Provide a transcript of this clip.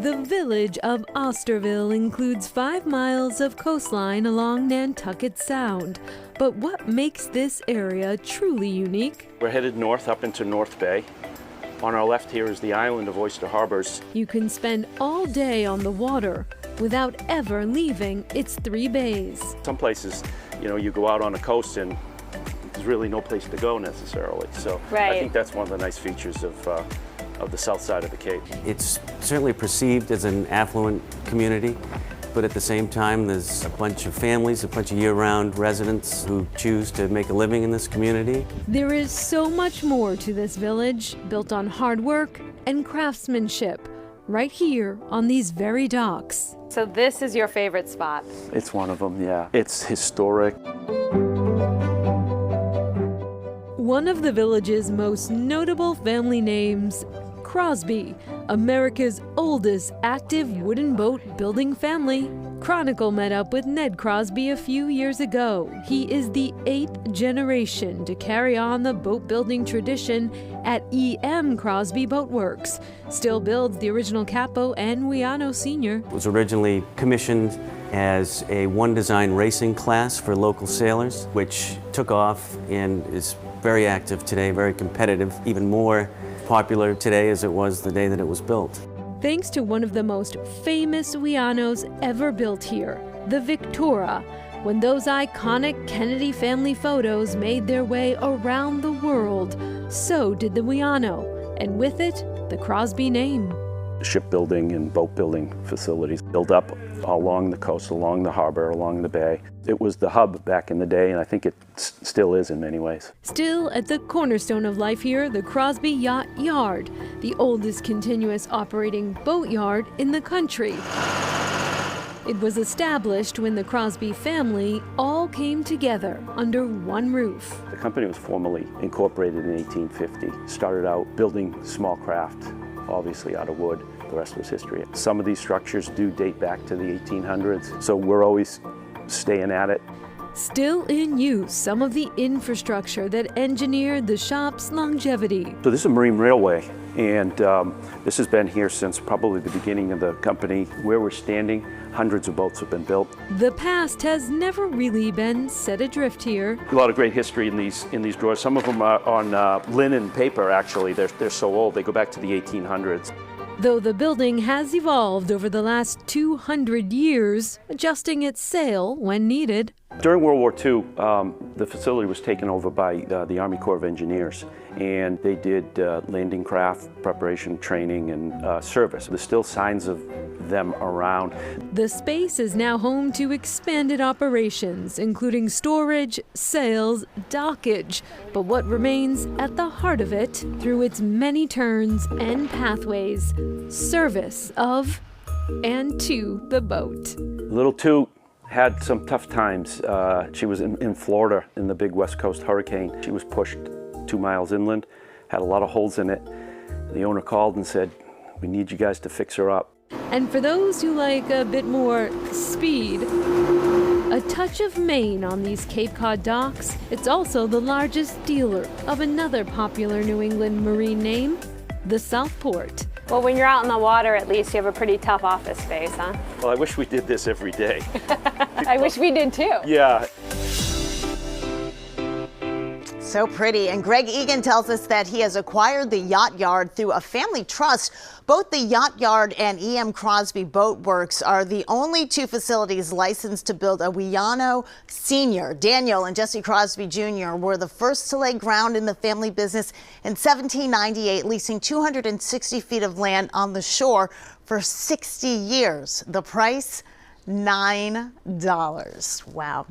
The village of Osterville includes 5 miles of coastline along Nantucket Sound. But what makes this area truly unique? We're headed north up into North Bay. On our left here is the island of Oyster Harbors. You can spend all day on the water without ever leaving its 3 bays. Some places, you go out on the coast and there's really no place to go necessarily. So I think that's one of the nice features of the south side of the Cape. It's certainly perceived as an affluent community, but at the same time there's a bunch of families, a bunch of year-round residents who choose to make a living in this community. There is so much more to this village, built on hard work and craftsmanship, right here on these very docks. So this is your favorite spot? It's one of them, yeah. It's historic. One of the village's most notable family names, Crosby, America's oldest active wooden boat building family. Chronicle met up with Ned Crosby a few years ago. He is the 8th generation to carry on the boat building tradition at E.M. Crosby Boat Works. Still builds the original Capo and Wiano Sr. It was originally commissioned as a one design racing class for local sailors, which took off and is very active today, very competitive, even more popular today as it was the day that it was built. Thanks to one of the most famous Wianos ever built here, the Victoria. When those iconic Kennedy family photos made their way around the world, so did the Wiano, and with it, the Crosby name. Shipbuilding and boat building facilities built up along the coast, along the harbor, along the bay. It was the hub back in the day, and I think it still is in many ways. Still at the cornerstone of life here, the Crosby Yacht Yard, the oldest continuous operating boat yard in the country. It was established when the Crosby family all came together under one roof. The company was formally incorporated in 1850. Started out building small craft, obviously out of wood. The rest was history. Some of these structures do date back to the 1800s, so we're always staying at it. Still in use, some of the infrastructure that engineered the shop's longevity. So this is a marine railway, and this has been here since probably the beginning of the company. Where we're standing, hundreds of boats have been built. The past has never really been set adrift here. A lot of great history in these drawers. Some of them are on linen paper, actually. They're so old, they go back to the 1800s. Though the building has evolved over the last 200 years, adjusting its sail when needed. During World War II, the facility was taken over by the Army Corps of Engineers, and they did landing craft preparation, training, and service. There's still signs of them around. The space is now home to expanded operations, including storage, sales, dockage. But what remains at the heart of it, through its many turns and pathways, service of and to the boat. Little Toot had some tough times. She was in Florida in the big West Coast hurricane. She was pushed 2 miles inland, had a lot of holes in it. The owner called and said, "We need you guys to fix her up." And for those who like a bit more speed, a touch of Maine on these Cape Cod docks, it's also the largest dealer of another popular New England marine name, the Southport. Well, when you're out in the water, at least you have a pretty tough office space, huh? Well, I wish we did this every day. I wish we did too. Yeah. So pretty. And Greg Egan tells us that he has acquired the yacht yard through a family trust. Both the yacht yard and E.M. Crosby Boat Works are the only 2 facilities licensed to build a Wiano Sr. Daniel and Jesse Crosby Jr. were the first to lay ground in the family business in 1798, leasing 260 feet of land on the shore for 60 years. The price, $9. Wow.